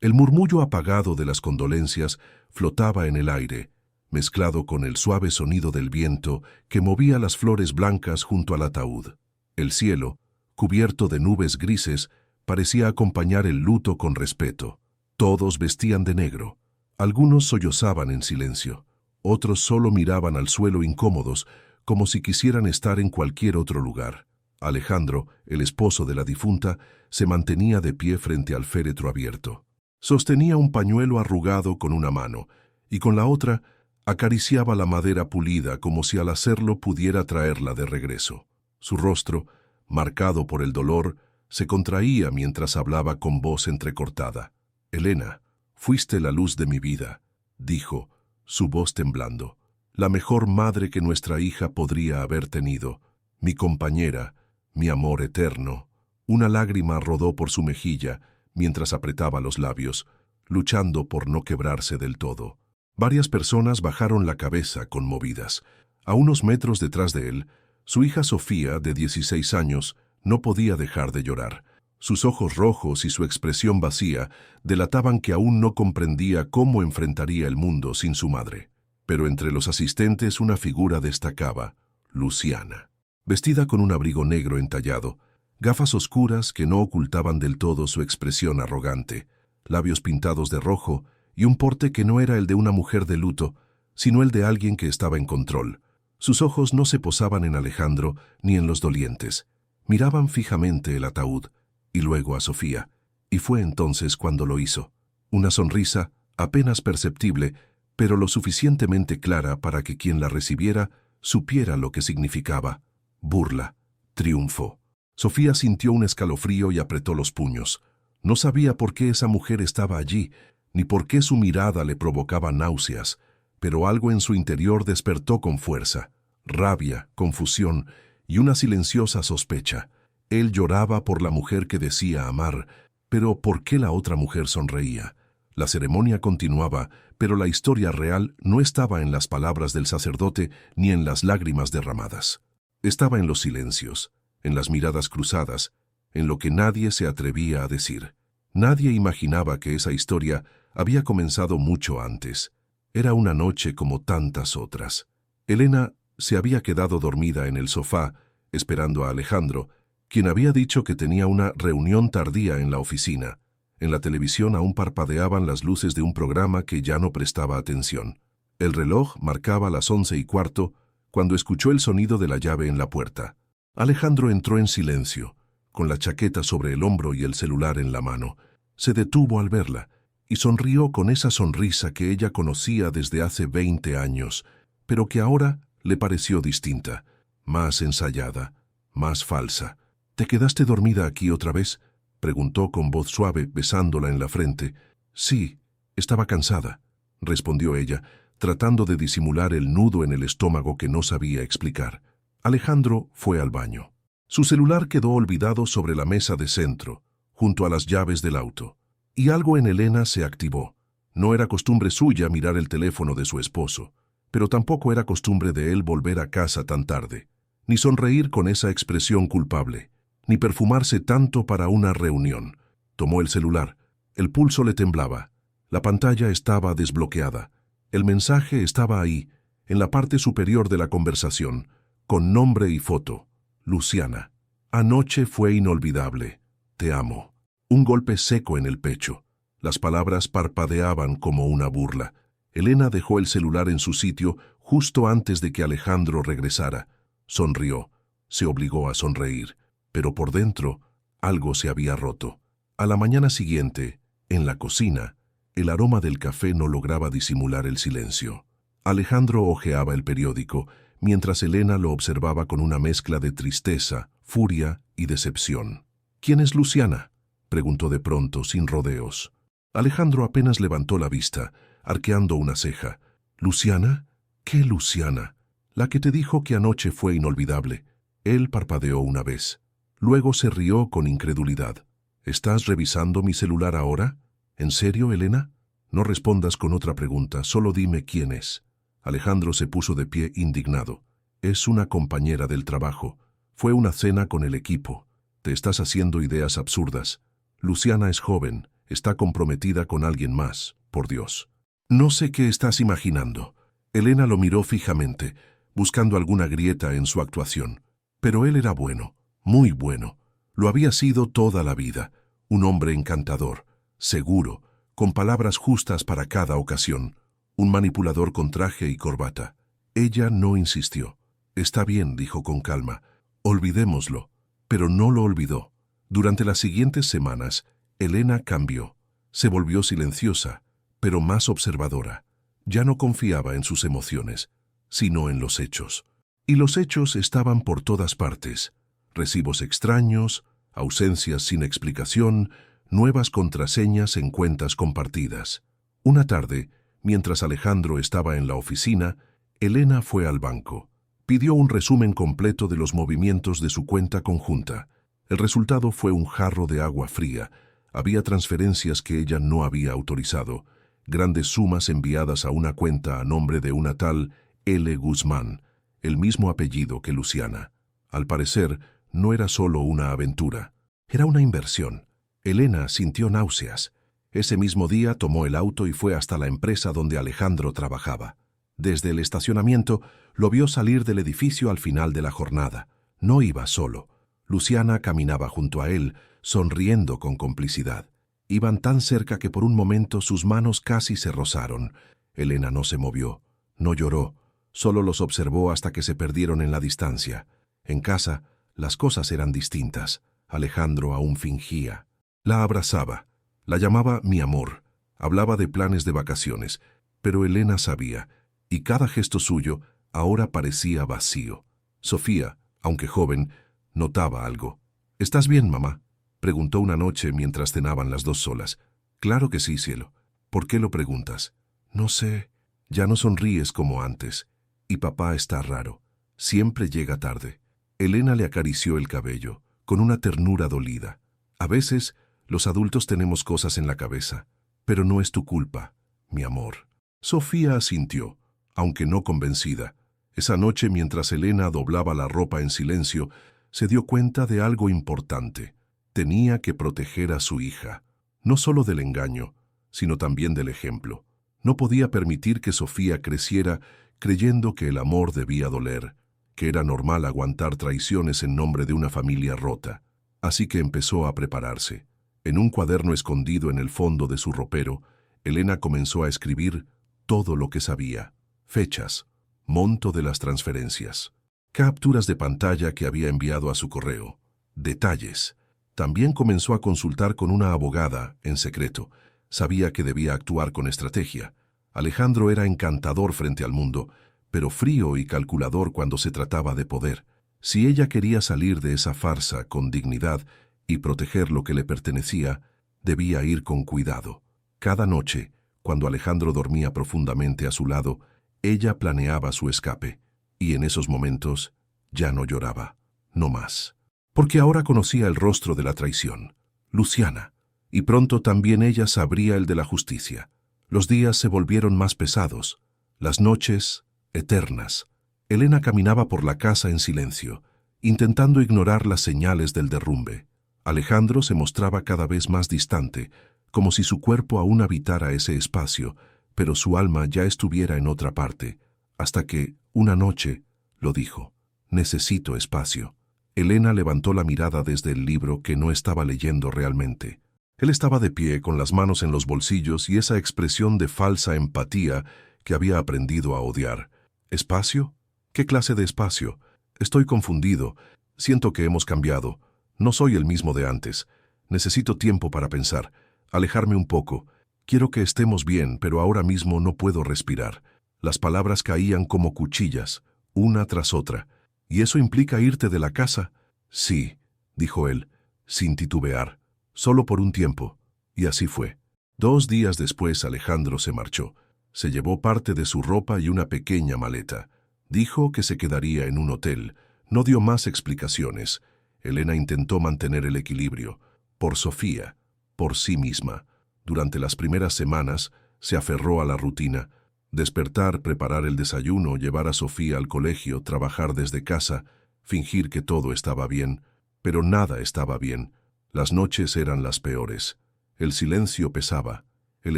El murmullo apagado de las condolencias flotaba en el aire, mezclado con el suave sonido del viento que movía las flores blancas junto al ataúd. El cielo, cubierto de nubes grises, parecía acompañar el luto con respeto. Todos vestían de negro. Algunos sollozaban en silencio. Otros solo miraban al suelo incómodos, como si quisieran estar en cualquier otro lugar. Alejandro, el esposo de la difunta, se mantenía de pie frente al féretro abierto. Sostenía un pañuelo arrugado con una mano, y con la otra acariciaba la madera pulida como si al hacerlo pudiera traerla de regreso. Su rostro, marcado por el dolor, se contraía mientras hablaba con voz entrecortada. «Elena, fuiste la luz de mi vida», dijo, su voz temblando. «La mejor madre que nuestra hija podría haber tenido. Mi compañera, mi amor eterno». Una lágrima rodó por su mejilla mientras apretaba los labios, luchando por no quebrarse del todo. Varias personas bajaron la cabeza conmovidas. A unos metros detrás de él, su hija Sofía, de 16 años, no podía dejar de llorar. Sus ojos rojos y su expresión vacía delataban que aún no comprendía cómo enfrentaría el mundo sin su madre. Pero entre los asistentes una figura destacaba: Luciana. Vestida con un abrigo negro entallado, gafas oscuras que no ocultaban del todo su expresión arrogante, labios pintados de rojo y un porte que no era el de una mujer de luto, sino el de alguien que estaba en control. Sus ojos no se posaban en Alejandro ni en los dolientes. Miraban fijamente el ataúd y luego a Sofía, y fue entonces cuando lo hizo. Una sonrisa apenas perceptible, pero lo suficientemente clara para que quien la recibiera supiera lo que significaba: burla, triunfo. Sofía sintió un escalofrío y apretó los puños. No sabía por qué esa mujer estaba allí, ni por qué su mirada le provocaba náuseas, pero algo en su interior despertó con fuerza: rabia, confusión y una silenciosa sospecha. Él lloraba por la mujer que decía amar, pero ¿por qué la otra mujer sonreía? La ceremonia continuaba, pero la historia real no estaba en las palabras del sacerdote ni en las lágrimas derramadas. Estaba en los silencios, en las miradas cruzadas, en lo que nadie se atrevía a decir. Nadie imaginaba que esa historia había comenzado mucho antes. Era una noche como tantas otras. Elena se había quedado dormida en el sofá, esperando a Alejandro, quien había dicho que tenía una reunión tardía en la oficina. En la televisión aún parpadeaban las luces de un programa que ya no prestaba atención. El reloj marcaba las 11:15 cuando escuchó el sonido de la llave en la puerta. Alejandro entró en silencio, con la chaqueta sobre el hombro y el celular en la mano. Se detuvo al verla y sonrió con esa sonrisa que ella conocía desde hace 20 años, pero que ahora le pareció distinta, más ensayada, más falsa. «¿Te quedaste dormida aquí otra vez?», preguntó con voz suave, besándola en la frente. «Sí, estaba cansada», respondió ella, tratando de disimular el nudo en el estómago que no sabía explicar. Alejandro fue al baño. Su celular quedó olvidado sobre la mesa de centro, junto a las llaves del auto. Y algo en Elena se activó. No era costumbre suya mirar el teléfono de su esposo, pero tampoco era costumbre de él volver a casa tan tarde, ni sonreír con esa expresión culpable, ni perfumarse tanto para una reunión. Tomó el celular. El pulso le temblaba. La pantalla estaba desbloqueada. El mensaje estaba ahí, en la parte superior de la conversación, con nombre y foto. Luciana. «Anoche fue inolvidable. Te amo». Un golpe seco en el pecho. Las palabras parpadeaban como una burla. Elena dejó el celular en su sitio justo antes de que Alejandro regresara. Sonrió. Se obligó a sonreír. Pero por dentro, algo se había roto. A la mañana siguiente, en la cocina, el aroma del café no lograba disimular el silencio. Alejandro hojeaba el periódico, mientras Elena lo observaba con una mezcla de tristeza, furia y decepción. «¿Quién es Luciana?», preguntó de pronto, sin rodeos. Alejandro apenas levantó la vista, arqueando una ceja. «¿Luciana? ¿Qué Luciana?» «La que te dijo que anoche fue inolvidable». Él parpadeó una vez. Luego se rió con incredulidad. «¿Estás revisando mi celular ahora? ¿En serio, Elena? No respondas con otra pregunta, solo dime quién es». Alejandro se puso de pie indignado. «Es una compañera del trabajo. Fue una cena con el equipo. Te estás haciendo ideas absurdas. Luciana es joven, Está comprometida con alguien más, por Dios. No sé qué estás imaginando. Elena lo miró fijamente, buscando alguna grieta en su actuación. Pero él era bueno, muy bueno. Lo había sido toda la vida. Un hombre encantador, seguro, con palabras justas para cada ocasión. Un manipulador con traje y corbata. Ella no insistió. Está bien, dijo con calma. Olvidémoslo. Pero no lo olvidó. Durante las siguientes semanas, Elena cambió. Se volvió silenciosa, pero más observadora. Ya no confiaba en sus emociones, sino en los hechos. Y los hechos estaban por todas partes. Recibos extraños, ausencias sin explicación, nuevas contraseñas en cuentas compartidas. Una tarde, mientras Alejandro estaba en la oficina, Elena fue al banco. Pidió un resumen completo de los movimientos de su cuenta conjunta. El resultado fue un jarro de agua fría. Había transferencias que ella no había autorizado, grandes sumas enviadas a una cuenta a nombre de una tal L. Guzmán, el mismo apellido que Luciana. Al parecer, no era solo una aventura, era una inversión. Elena sintió náuseas. Ese mismo día tomó el auto y fue hasta la empresa donde Alejandro trabajaba. Desde el estacionamiento, lo vio salir del edificio al final de la jornada. No iba solo. Luciana caminaba junto a él, sonriendo con complicidad. Iban tan cerca que por un momento sus manos casi se rozaron. Elena no se movió, no lloró, solo los observó hasta que se perdieron en la distancia. En casa, las cosas eran distintas. Alejandro aún fingía. La abrazaba, la llamaba mi amor, hablaba de planes de vacaciones, pero Elena sabía, y cada gesto suyo ahora parecía vacío. Sofía, aunque joven, notaba algo. ¿Estás bien, mamá?, preguntó una noche mientras cenaban las dos solas. Claro que sí, cielo. ¿Por qué lo preguntas? No sé. Ya no sonríes como antes. Y papá está raro. Siempre llega tarde. Elena le acarició el cabello, con una ternura dolida. A veces, los adultos tenemos cosas en la cabeza, pero no es tu culpa, mi amor. Sofía asintió, aunque no convencida. Esa noche, mientras Elena doblaba la ropa en silencio, se dio cuenta de algo importante. Tenía que proteger a su hija, no solo del engaño, sino también del ejemplo. No podía permitir que Sofía creciera creyendo que el amor debía doler, que era normal aguantar traiciones en nombre de una familia rota. Así que empezó a prepararse. En un cuaderno escondido en el fondo de su ropero, Elena comenzó a escribir todo lo que sabía: fechas, monto de las transferencias, capturas de pantalla que había enviado a su correo, detalles. También comenzó a consultar con una abogada, en secreto. Sabía que debía actuar con estrategia. Alejandro era encantador frente al mundo, pero frío y calculador cuando se trataba de poder. Si ella quería salir de esa farsa con dignidad y proteger lo que le pertenecía, debía ir con cuidado. Cada noche, cuando Alejandro dormía profundamente a su lado, ella planeaba su escape, y en esos momentos ya no lloraba, no más. Porque ahora conocía el rostro de la traición, Luciana, y pronto también ella sabría el de la justicia. Los días se volvieron más pesados, las noches eternas. Elena caminaba por la casa en silencio, intentando ignorar las señales del derrumbe. Alejandro se mostraba cada vez más distante, como si su cuerpo aún habitara ese espacio, pero su alma ya estuviera en otra parte, hasta que, una noche, lo dijo: necesito espacio. Elena levantó la mirada desde el libro que no estaba leyendo realmente. Él estaba de pie, con las manos en los bolsillos y esa expresión de falsa empatía que había aprendido a odiar. ¿Espacio? ¿Qué clase de espacio? Estoy confundido. Siento que hemos cambiado. No soy el mismo de antes. Necesito tiempo para pensar, alejarme un poco. Quiero que estemos bien, pero ahora mismo no puedo respirar. Las palabras caían como cuchillas, una tras otra. ¿Y eso implica irte de la casa? Sí, dijo él, sin titubear. Solo por un tiempo. Y así fue. 2 días después Alejandro se marchó. Se llevó parte de su ropa y una pequeña maleta. Dijo que se quedaría en un hotel. No dio más explicaciones. Elena intentó mantener el equilibrio. Por Sofía, por sí misma. Durante las primeras semanas se aferró a la rutina. Despertar, preparar el desayuno, llevar a Sofía al colegio, trabajar desde casa, fingir que todo estaba bien. Pero nada estaba bien. Las noches eran las peores. El silencio pesaba. El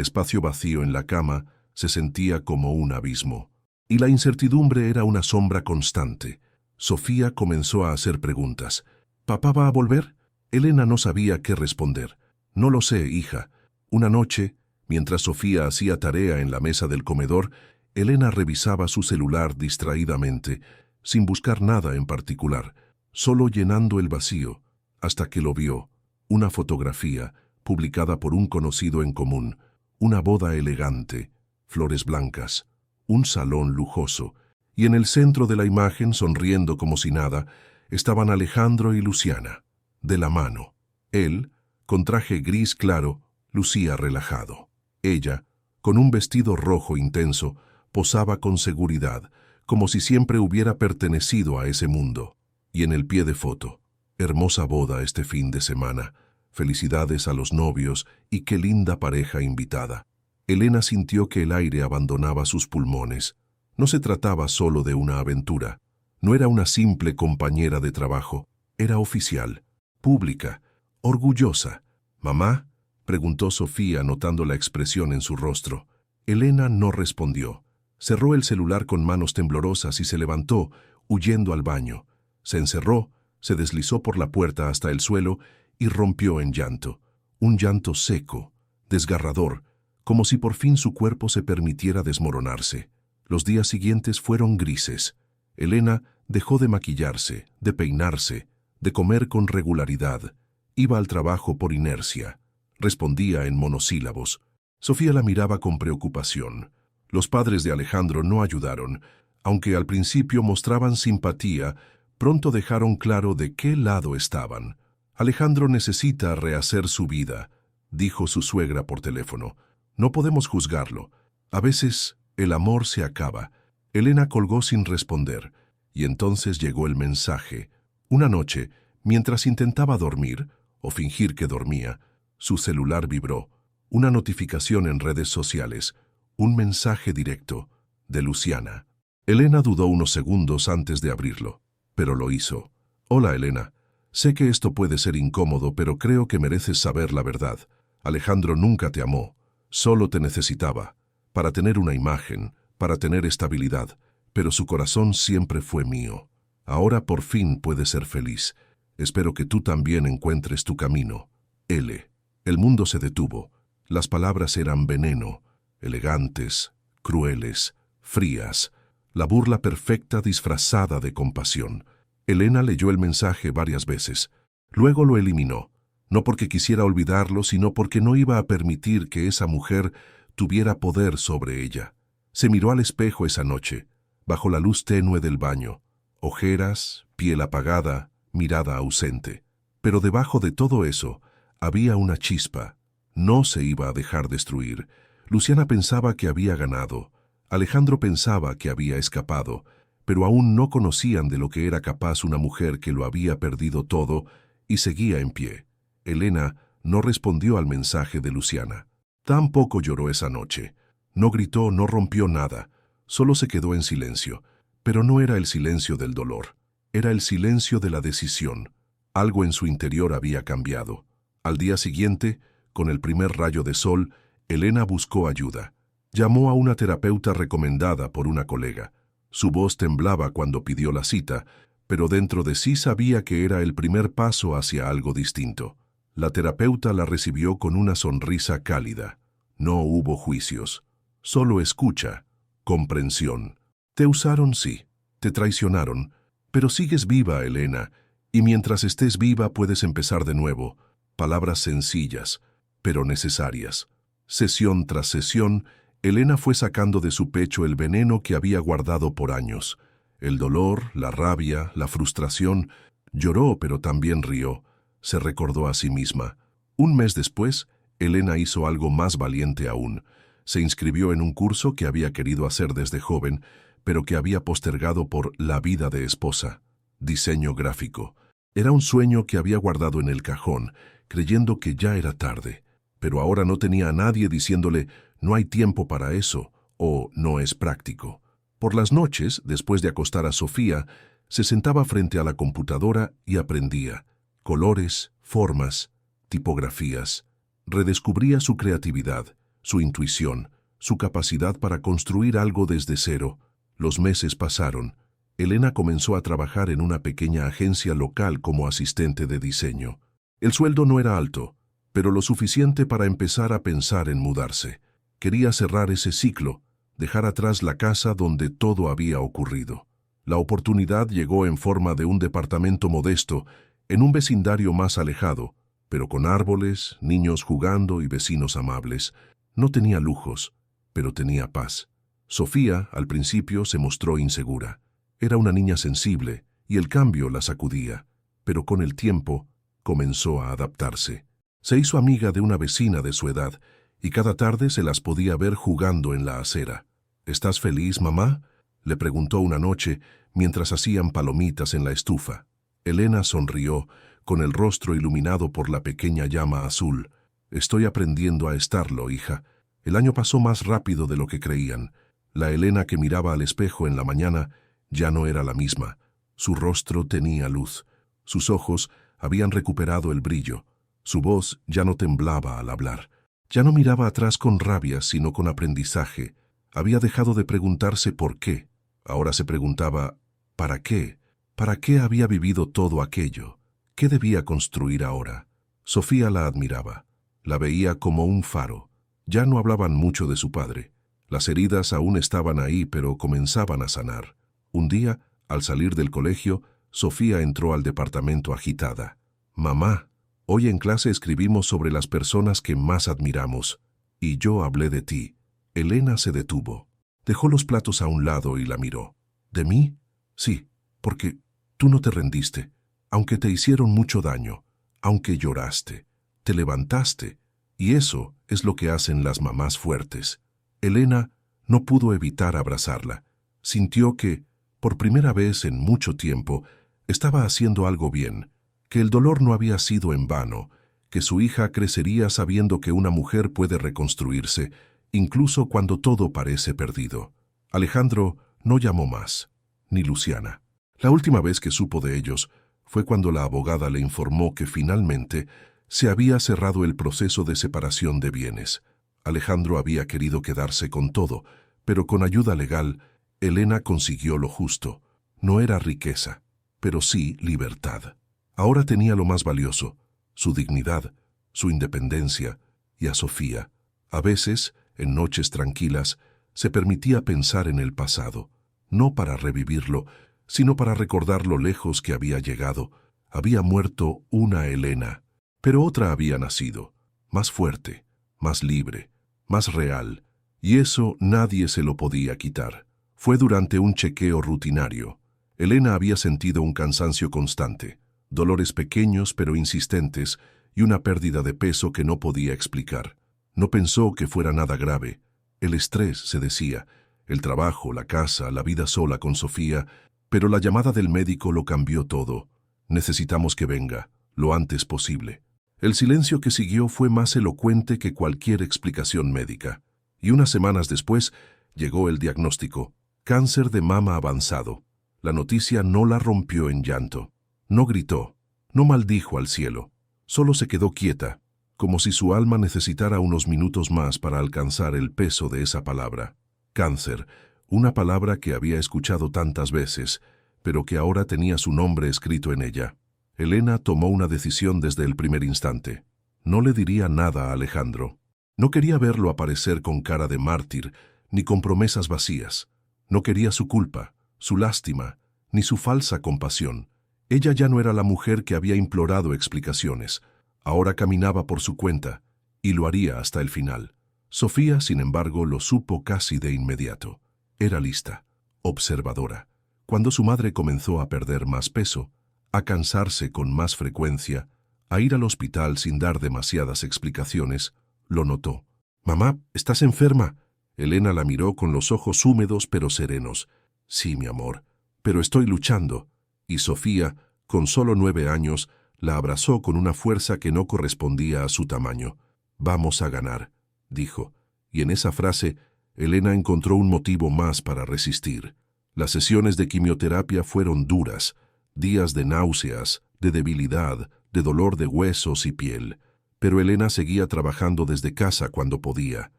espacio vacío en la cama se sentía como un abismo. Y la incertidumbre era una sombra constante. Sofía comenzó a hacer preguntas. ¿Papá va a volver? Elena no sabía qué responder. No lo sé, hija. Una noche, mientras Sofía hacía tarea en la mesa del comedor, Elena revisaba su celular distraídamente, sin buscar nada en particular, solo llenando el vacío, hasta que lo vio. Una fotografía, publicada por un conocido en común, una boda elegante, flores blancas, un salón lujoso, y en el centro de la imagen, sonriendo como si nada, estaban Alejandro y Luciana, de la mano. Él, con traje gris claro, lucía relajado. Ella, con un vestido rojo intenso, posaba con seguridad, como si siempre hubiera pertenecido a ese mundo. Y en el pie de foto, hermosa boda este fin de semana, felicidades a los novios y qué linda pareja invitada. Elena sintió que el aire abandonaba sus pulmones. No se trataba solo de una aventura. No era una simple compañera de trabajo. Era oficial, pública, orgullosa. «¿Mamá?», preguntó Sofía notando la expresión en su rostro. Elena no respondió. Cerró el celular con manos temblorosas y se levantó, huyendo al baño. Se encerró, se deslizó por la puerta hasta el suelo y rompió en llanto. Un llanto seco, desgarrador, como si por fin su cuerpo se permitiera desmoronarse. Los días siguientes fueron grises. Elena dejó de maquillarse, de peinarse, de comer con regularidad. Iba al trabajo por inercia. Respondía en monosílabos. Sofía la miraba con preocupación. Los padres de Alejandro no ayudaron. Aunque al principio mostraban simpatía, pronto dejaron claro de qué lado estaban. «Alejandro necesita rehacer su vida», dijo su suegra por teléfono. «No podemos juzgarlo. A veces el amor se acaba». Elena colgó sin responder, y entonces llegó el mensaje. Una noche, mientras intentaba dormir, o fingir que dormía, su celular vibró. Una notificación en redes sociales, un mensaje directo, de Luciana. Elena dudó unos segundos antes de abrirlo, pero lo hizo. «Hola, Elena. Sé que esto puede ser incómodo, pero creo que mereces saber la verdad. Alejandro nunca te amó, solo te necesitaba, para tener una imagen, para tener estabilidad, pero su corazón siempre fue mío. Ahora por fin puedes ser feliz. Espero que tú también encuentres tu camino. L». El mundo se detuvo. Las palabras eran veneno, elegantes, crueles, frías, la burla perfecta disfrazada de compasión. Elena leyó el mensaje varias veces. Luego lo eliminó, no porque quisiera olvidarlo, sino porque no iba a permitir que esa mujer tuviera poder sobre ella. Se miró al espejo esa noche, bajo la luz tenue del baño. Ojeras, piel apagada, mirada ausente. Pero debajo de todo eso, había una chispa. No se iba a dejar destruir. Luciana pensaba que había ganado. Alejandro pensaba que había escapado, pero aún no conocían de lo que era capaz una mujer que lo había perdido todo y seguía en pie. Elena no respondió al mensaje de Luciana. Tampoco lloró esa noche. No gritó, no rompió nada. Solo se quedó en silencio. Pero no era el silencio del dolor. Era el silencio de la decisión. Algo en su interior había cambiado. Al día siguiente, con el primer rayo de sol, Elena buscó ayuda. Llamó a una terapeuta recomendada por una colega. Su voz temblaba cuando pidió la cita, pero dentro de sí sabía que era el primer paso hacia algo distinto. La terapeuta la recibió con una sonrisa cálida. No hubo juicios, solo escucha, comprensión. Te usaron, sí, te traicionaron, pero sigues viva, Elena, y mientras estés viva puedes empezar de nuevo. Palabras sencillas, pero necesarias. Sesión tras sesión, Elena fue sacando de su pecho el veneno que había guardado por años. El dolor, la rabia, la frustración. Lloró, pero también rió. Se recordó a sí misma. Un mes después, Elena hizo algo más valiente aún. Se inscribió en un curso que había querido hacer desde joven, pero que había postergado por la vida de esposa. Diseño gráfico. Era un sueño que había guardado en el cajón, creyendo que ya era tarde. Pero ahora no tenía a nadie diciéndole «no hay tiempo para eso» o «no es práctico». Por las noches, después de acostar a Sofía, se sentaba frente a la computadora y aprendía. Colores, formas, tipografías. Redescubría su creatividad, su intuición, su capacidad para construir algo desde cero. Los meses pasaron. Elena comenzó a trabajar en una pequeña agencia local como asistente de diseño. El sueldo no era alto, pero lo suficiente para empezar a pensar en mudarse. Quería cerrar ese ciclo, dejar atrás la casa donde todo había ocurrido. La oportunidad llegó en forma de un departamento modesto, en un vecindario más alejado, pero con árboles, niños jugando y vecinos amables. No tenía lujos, pero tenía paz. Sofía, al principio, se mostró insegura. Era una niña sensible, y el cambio la sacudía, pero con el tiempo comenzó a adaptarse. Se hizo amiga de una vecina de su edad, y cada tarde se las podía ver jugando en la acera. ¿Estás feliz, mamá?, le preguntó una noche mientras hacían palomitas en la estufa. Elena sonrió, con el rostro iluminado por la pequeña llama azul. Estoy aprendiendo a estarlo, hija. El año pasó más rápido de lo que creían. La Elena que miraba al espejo en la mañana ya no era la misma. Su rostro tenía luz. Sus ojos habían recuperado el brillo. Su voz ya no temblaba al hablar. Ya no miraba atrás con rabia, sino con aprendizaje. Había dejado de preguntarse por qué. Ahora se preguntaba, ¿para qué? ¿Para qué había vivido todo aquello? ¿Qué debía construir ahora? Sofía la admiraba. La veía como un faro. Ya no hablaban mucho de su padre. Las heridas aún estaban ahí, pero comenzaban a sanar. Un día, al salir del colegio, Sofía entró al departamento agitada. «Mamá, hoy en clase escribimos sobre las personas que más admiramos, y yo hablé de ti». Elena se detuvo. Dejó los platos a un lado y la miró. ¿De mí? Sí, porque tú no te rendiste, aunque te hicieron mucho daño, aunque lloraste, te levantaste, y eso es lo que hacen las mamás fuertes. Elena no pudo evitar abrazarla. Sintió que, por primera vez en mucho tiempo, estaba haciendo algo bien, que el dolor no había sido en vano, que su hija crecería sabiendo que una mujer puede reconstruirse, incluso cuando todo parece perdido. Alejandro no llamó más, ni Luciana. La última vez que supo de ellos fue cuando la abogada le informó que finalmente se había cerrado el proceso de separación de bienes. Alejandro había querido quedarse con todo, pero con ayuda legal, Elena consiguió lo justo. No era riqueza, pero sí libertad. Ahora tenía lo más valioso, su dignidad, su independencia, y a Sofía. A veces, en noches tranquilas, se permitía pensar en el pasado, no para revivirlo, sino para recordar lo lejos que había llegado. Había muerto una Elena, pero otra había nacido, más fuerte, más libre, más real, y eso nadie se lo podía quitar. Fue durante un chequeo rutinario. Elena había sentido un cansancio constante, dolores pequeños pero insistentes y una pérdida de peso que no podía explicar. No pensó que fuera nada grave. El estrés, se decía, el trabajo, la casa, la vida sola con Sofía, pero la llamada del médico lo cambió todo. Necesitamos que venga, lo antes posible. El silencio que siguió fue más elocuente que cualquier explicación médica. Y unas semanas después llegó el diagnóstico: cáncer de mama avanzado. La noticia no la rompió en llanto. No gritó, no maldijo al cielo. Solo se quedó quieta, como si su alma necesitara unos minutos más para alcanzar el peso de esa palabra. Cáncer, una palabra que había escuchado tantas veces, pero que ahora tenía su nombre escrito en ella. Elena tomó una decisión desde el primer instante. No le diría nada a Alejandro. No quería verlo aparecer con cara de mártir, ni con promesas vacías. No quería su culpa, su lástima, ni su falsa compasión. Ella ya no era la mujer que había implorado explicaciones. Ahora caminaba por su cuenta, y lo haría hasta el final. Sofía, sin embargo, lo supo casi de inmediato. Era lista, observadora. Cuando su madre comenzó a perder más peso, a cansarse con más frecuencia, a ir al hospital sin dar demasiadas explicaciones, lo notó. «Mamá, ¿estás enferma?». Elena la miró con los ojos húmedos pero serenos. «Sí, mi amor, pero estoy luchando». Y Sofía, con solo 9 años, la abrazó con una fuerza que no correspondía a su tamaño. «Vamos a ganar», dijo, y en esa frase Elena encontró un motivo más para resistir. Las sesiones de quimioterapia fueron duras, días de náuseas, de debilidad, de dolor de huesos y piel. Pero Elena seguía trabajando desde casa cuando podía.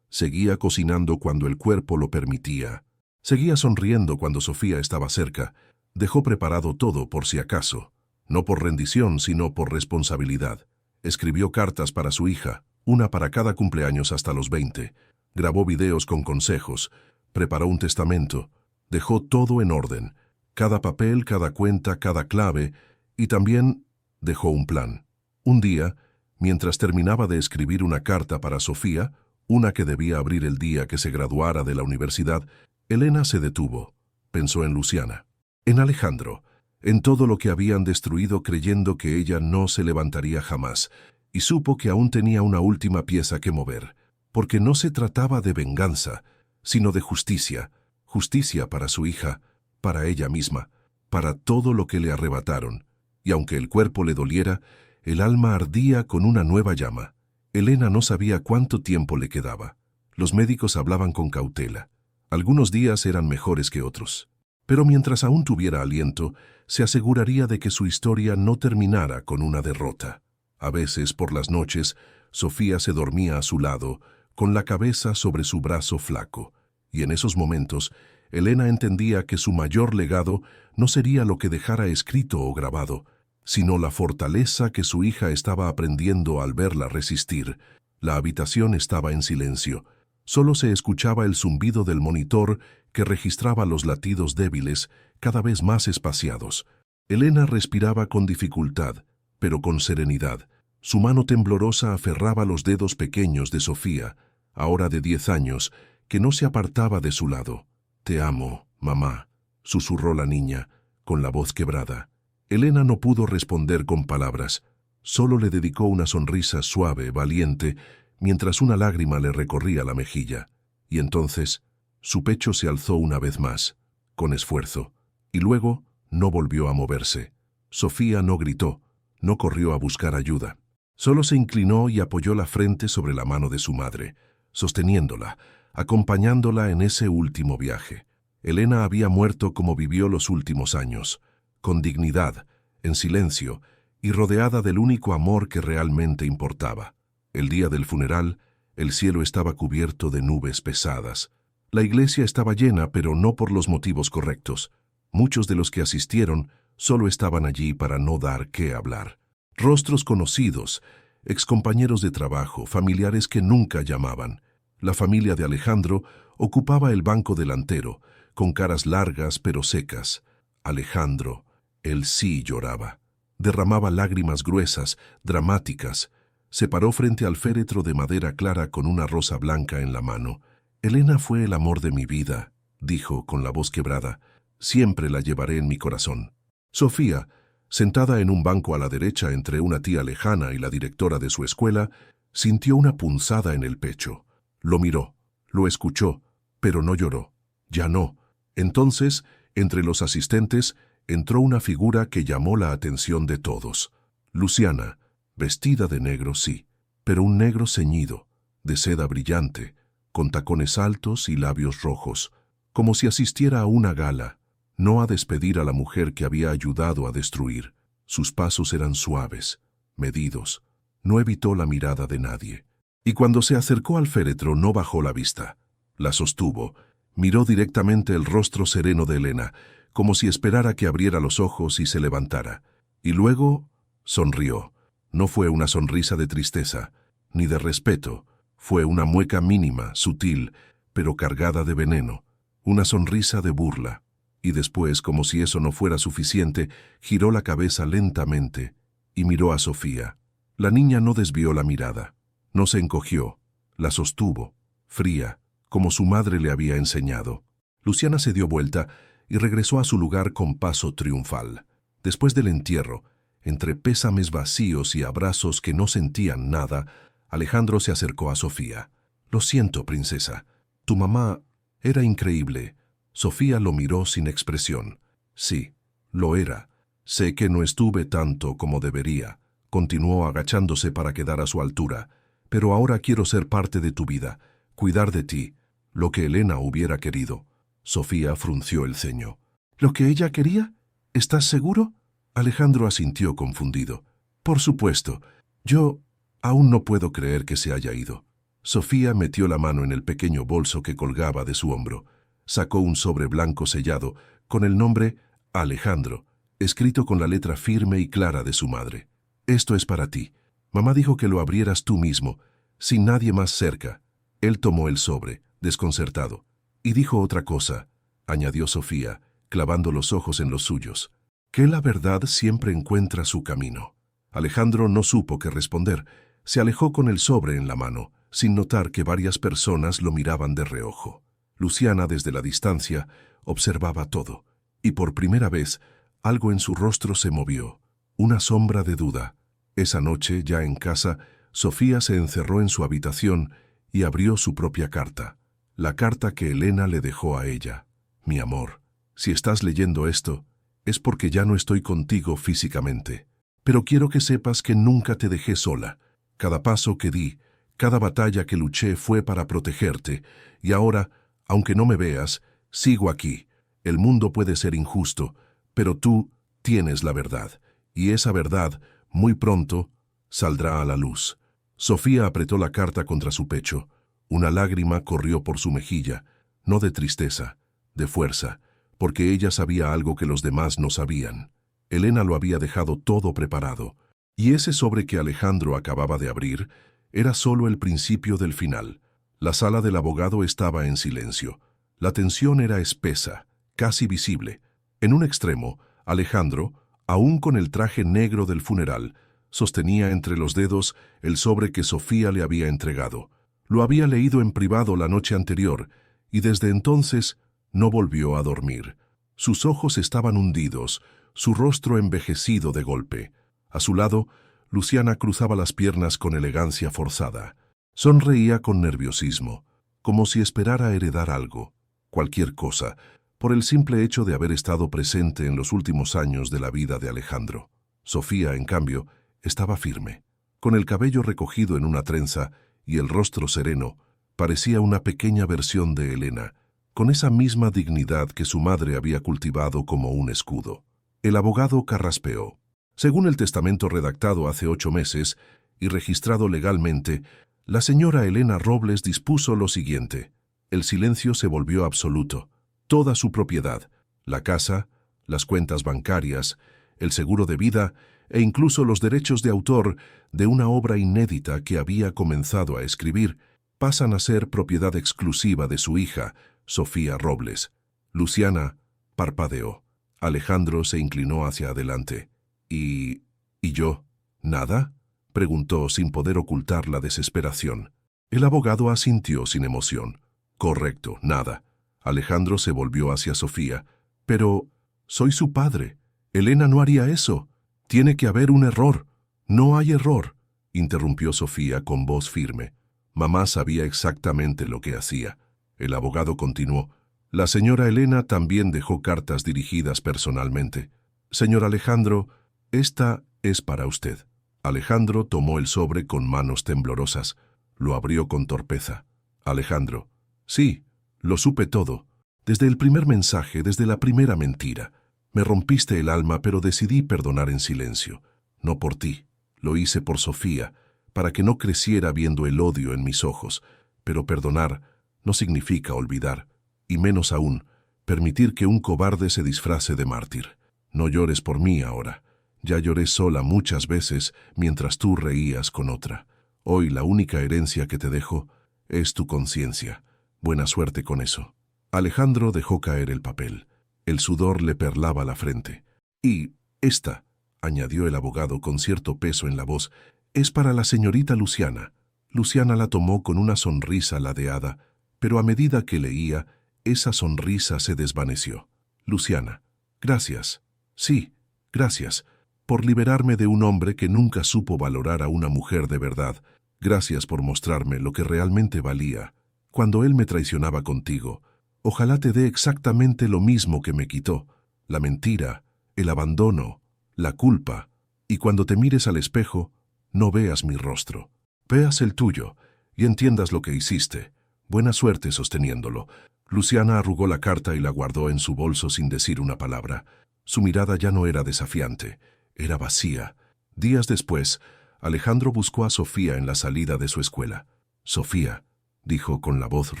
Seguía cocinando cuando el cuerpo lo permitía. Seguía sonriendo cuando Sofía estaba cerca. Dejó preparado todo por si acaso. No por rendición, sino por responsabilidad. Escribió cartas para su hija, una para cada cumpleaños hasta los 20. Grabó videos con consejos. Preparó un testamento. Dejó todo en orden. Cada papel, cada cuenta, cada clave. Y también dejó un plan. Un día, mientras terminaba de escribir una carta para Sofía, una que debía abrir el día que se graduara de la universidad, Elena se detuvo. Pensó en Luciana, en Alejandro, en todo lo que habían destruido creyendo que ella no se levantaría jamás, y supo que aún tenía una última pieza que mover, porque no se trataba de venganza, sino de justicia, justicia para su hija, para ella misma, para todo lo que le arrebataron, y aunque el cuerpo le doliera, el alma ardía con una nueva llama. Elena no sabía cuánto tiempo le quedaba. Los médicos hablaban con cautela. Algunos días eran mejores que otros. Pero mientras aún tuviera aliento, se aseguraría de que su historia no terminara con una derrota. A veces, por las noches, Sofía se dormía a su lado, con la cabeza sobre su brazo flaco. Y en esos momentos, Elena entendía que su mayor legado no sería lo que dejara escrito o grabado, sino la fortaleza que su hija estaba aprendiendo al verla resistir. La habitación estaba en silencio. Solo se escuchaba el zumbido del monitor que registraba los latidos débiles, cada vez más espaciados. Elena respiraba con dificultad, pero con serenidad. Su mano temblorosa aferraba los dedos pequeños de Sofía, ahora de 10 años, que no se apartaba de su lado. «Te amo, mamá», susurró la niña, con la voz quebrada. Elena no pudo responder con palabras. Solo le dedicó una sonrisa suave, valiente, mientras una lágrima le recorría la mejilla. Y entonces, su pecho se alzó una vez más, con esfuerzo, y luego no volvió a moverse. Sofía no gritó, no corrió a buscar ayuda. Solo se inclinó y apoyó la frente sobre la mano de su madre, sosteniéndola, acompañándola en ese último viaje. Elena había muerto como vivió los últimos años, con dignidad, en silencio, y rodeada del único amor que realmente importaba. El día del funeral, el cielo estaba cubierto de nubes pesadas. La iglesia estaba llena, pero no por los motivos correctos. Muchos de los que asistieron solo estaban allí para no dar qué hablar. Rostros conocidos, excompañeros de trabajo, familiares que nunca llamaban. La familia de Alejandro ocupaba el banco delantero, con caras largas pero secas. Alejandro, él sí lloraba. Derramaba lágrimas gruesas, dramáticas. Se paró frente al féretro de madera clara con una rosa blanca en la mano. «Elena fue el amor de mi vida», dijo con la voz quebrada. «Siempre la llevaré en mi corazón». Sofía, sentada en un banco a la derecha entre una tía lejana y la directora de su escuela, sintió una punzada en el pecho. Lo miró, lo escuchó, pero no lloró. Ya no. Entonces, entre los asistentes, entró una figura que llamó la atención de todos. Luciana, vestida de negro, sí, pero un negro ceñido, de seda brillante, con tacones altos y labios rojos, como si asistiera a una gala, no a despedir a la mujer que había ayudado a destruir. Sus pasos eran suaves, medidos. No evitó la mirada de nadie. Y cuando se acercó al féretro no bajó la vista. La sostuvo, miró directamente el rostro sereno de Elena, como si esperara que abriera los ojos y se levantara. Y luego sonrió. No fue una sonrisa de tristeza, ni de respeto. Fue una mueca mínima, sutil, pero cargada de veneno. Una sonrisa de burla. Y después, como si eso no fuera suficiente, giró la cabeza lentamente y miró a Sofía. La niña no desvió la mirada. No se encogió. La sostuvo, fría, como su madre le había enseñado. Luciana se dio vuelta y regresó a su lugar con paso triunfal. Después del entierro, entre pésames vacíos y abrazos que no sentían nada, Alejandro se acercó a Sofía. «Lo siento, princesa. Tu mamá era increíble». Sofía lo miró sin expresión. «Sí, lo era. Sé que no estuve tanto como debería». Continuó agachándose para quedar a su altura. «Pero ahora quiero ser parte de tu vida, cuidar de ti, lo que Elena hubiera querido». Sofía frunció el ceño. «¿Lo que ella quería? ¿Estás seguro?» Alejandro asintió confundido. «Por supuesto. Yo Aún no puedo creer que se haya ido. Sofía metió la mano en el pequeño bolso que colgaba de su hombro. Sacó un sobre blanco sellado con el nombre Alejandro, escrito con la letra firme y clara de su madre. Esto es para ti. Mamá dijo que lo abrieras tú mismo, sin nadie más cerca. Él tomó el sobre, desconcertado. Y dijo otra cosa, añadió Sofía, clavando los ojos en los suyos, que la verdad siempre encuentra su camino. Alejandro no supo qué responder. Se alejó con el sobre en la mano, sin notar que varias personas lo miraban de reojo. Luciana, desde la distancia, observaba todo, y por primera vez, algo en su rostro se movió, una sombra de duda. Esa noche, ya en casa, Sofía se encerró en su habitación y abrió su propia carta, la carta que Elena le dejó a ella. Mi amor, si estás leyendo esto, es porque ya no estoy contigo físicamente, pero quiero que sepas que nunca te dejé sola. Cada paso que di, cada batalla que luché fue para protegerte, y ahora, aunque no me veas, sigo aquí. El mundo puede ser injusto, pero tú tienes la verdad, y esa verdad, muy pronto, saldrá a la luz. Sofía apretó la carta contra su pecho. Una lágrima corrió por su mejilla, no de tristeza, de fuerza, porque ella sabía algo que los demás no sabían. Elena lo había dejado todo preparado, y ese sobre que Alejandro acababa de abrir era solo el principio del final. La sala del abogado estaba en silencio. La tensión era espesa, casi visible. En un extremo, Alejandro, aún con el traje negro del funeral, sostenía entre los dedos el sobre que Sofía le había entregado. Lo había leído en privado la noche anterior, y desde entonces no volvió a dormir. Sus ojos estaban hundidos, su rostro envejecido de golpe. A su lado, Luciana cruzaba las piernas con elegancia forzada. Sonreía con nerviosismo, como si esperara heredar algo, cualquier cosa, por el simple hecho de haber estado presente en los últimos años de la vida de Alejandro. Sofía, en cambio, estaba firme. Con el cabello recogido en una trenza y el rostro sereno, parecía una pequeña versión de Elena, con esa misma dignidad que su madre había cultivado como un escudo. El abogado carraspeó. Según el testamento redactado hace 8 meses y registrado legalmente, la señora Elena Robles dispuso lo siguiente. El silencio se volvió absoluto. Toda su propiedad, la casa, las cuentas bancarias, el seguro de vida e incluso los derechos de autor de una obra inédita que había comenzado a escribir, pasan a ser propiedad exclusiva de su hija, Sofía Robles. Luciana parpadeó. Alejandro se inclinó hacia adelante. ¿Y yo? ¿Nada?, preguntó sin poder ocultar la desesperación. El abogado asintió sin emoción. Correcto, nada. Alejandro se volvió hacia Sofía. Pero soy su padre. Elena no haría eso. Tiene que haber un error. No hay error, interrumpió Sofía con voz firme. Mamá sabía exactamente lo que hacía. El abogado continuó. La señora Elena también dejó cartas dirigidas personalmente. Señor Alejandro, esta es para usted. Alejandro tomó el sobre con manos temblorosas. Lo abrió con torpeza. Alejandro. Sí, lo supe todo. Desde el primer mensaje, desde la primera mentira. Me rompiste el alma, pero decidí perdonar en silencio. No por ti. Lo hice por Sofía, para que no creciera viendo el odio en mis ojos. Pero perdonar no significa olvidar, y menos aún, permitir que un cobarde se disfrace de mártir. No llores por mí ahora. Ya lloré sola muchas veces mientras tú reías con otra. Hoy la única herencia que te dejo es tu conciencia. Buena suerte con eso. Alejandro dejó caer el papel. El sudor le perlaba la frente. Y esta, añadió el abogado con cierto peso en la voz, es para la señorita Luciana. Luciana la tomó con una sonrisa ladeada, pero a medida que leía, esa sonrisa se desvaneció. Luciana, gracias. Sí, gracias, por liberarme de un hombre que nunca supo valorar a una mujer de verdad. Gracias por mostrarme lo que realmente valía. Cuando él me traicionaba contigo, ojalá te dé exactamente lo mismo que me quitó, la mentira, el abandono, la culpa, y cuando te mires al espejo, no veas mi rostro, veas el tuyo, y entiendas lo que hiciste. Buena suerte sosteniéndolo. Luciana arrugó la carta y la guardó en su bolso sin decir una palabra. Su mirada ya no era desafiante, era vacía. Días después, Alejandro buscó a Sofía en la salida de su escuela. «Sofía», dijo con la voz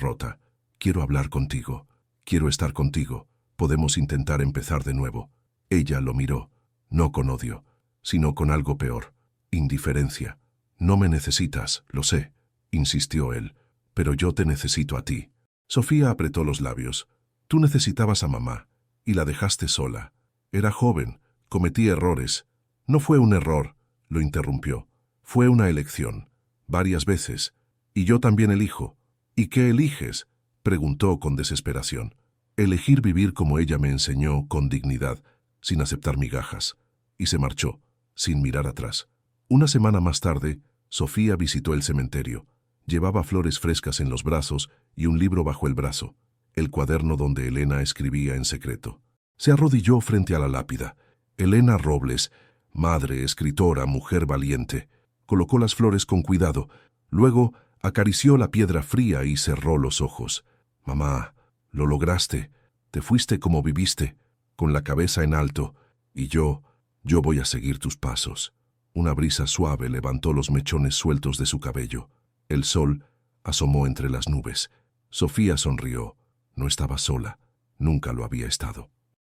rota, «quiero hablar contigo. Quiero estar contigo. Podemos intentar empezar de nuevo». Ella lo miró, no con odio, sino con algo peor, indiferencia. «No me necesitas, lo sé», insistió él, «pero yo te necesito a ti». Sofía apretó los labios. «Tú necesitabas a mamá, y la dejaste sola. Era joven, cometí errores». «No fue un error», lo interrumpió. «Fue una elección, varias veces. Y yo también elijo». «¿Y qué eliges?», preguntó con desesperación. «Elegir vivir como ella me enseñó, con dignidad, sin aceptar migajas». Y se marchó, sin mirar atrás. Una semana más tarde, Sofía visitó el cementerio. Llevaba flores frescas en los brazos y un libro bajo el brazo, el cuaderno donde Elena escribía en secreto. Se arrodilló frente a la lápida. Elena Robles, madre, escritora, mujer valiente. Colocó las flores con cuidado. Luego acarició la piedra fría y cerró los ojos. «Mamá, lo lograste. Te fuiste como viviste, con la cabeza en alto. Y yo voy a seguir tus pasos». Una brisa suave levantó los mechones sueltos de su cabello. El sol asomó entre las nubes. Sofía sonrió. No estaba sola. Nunca lo había estado.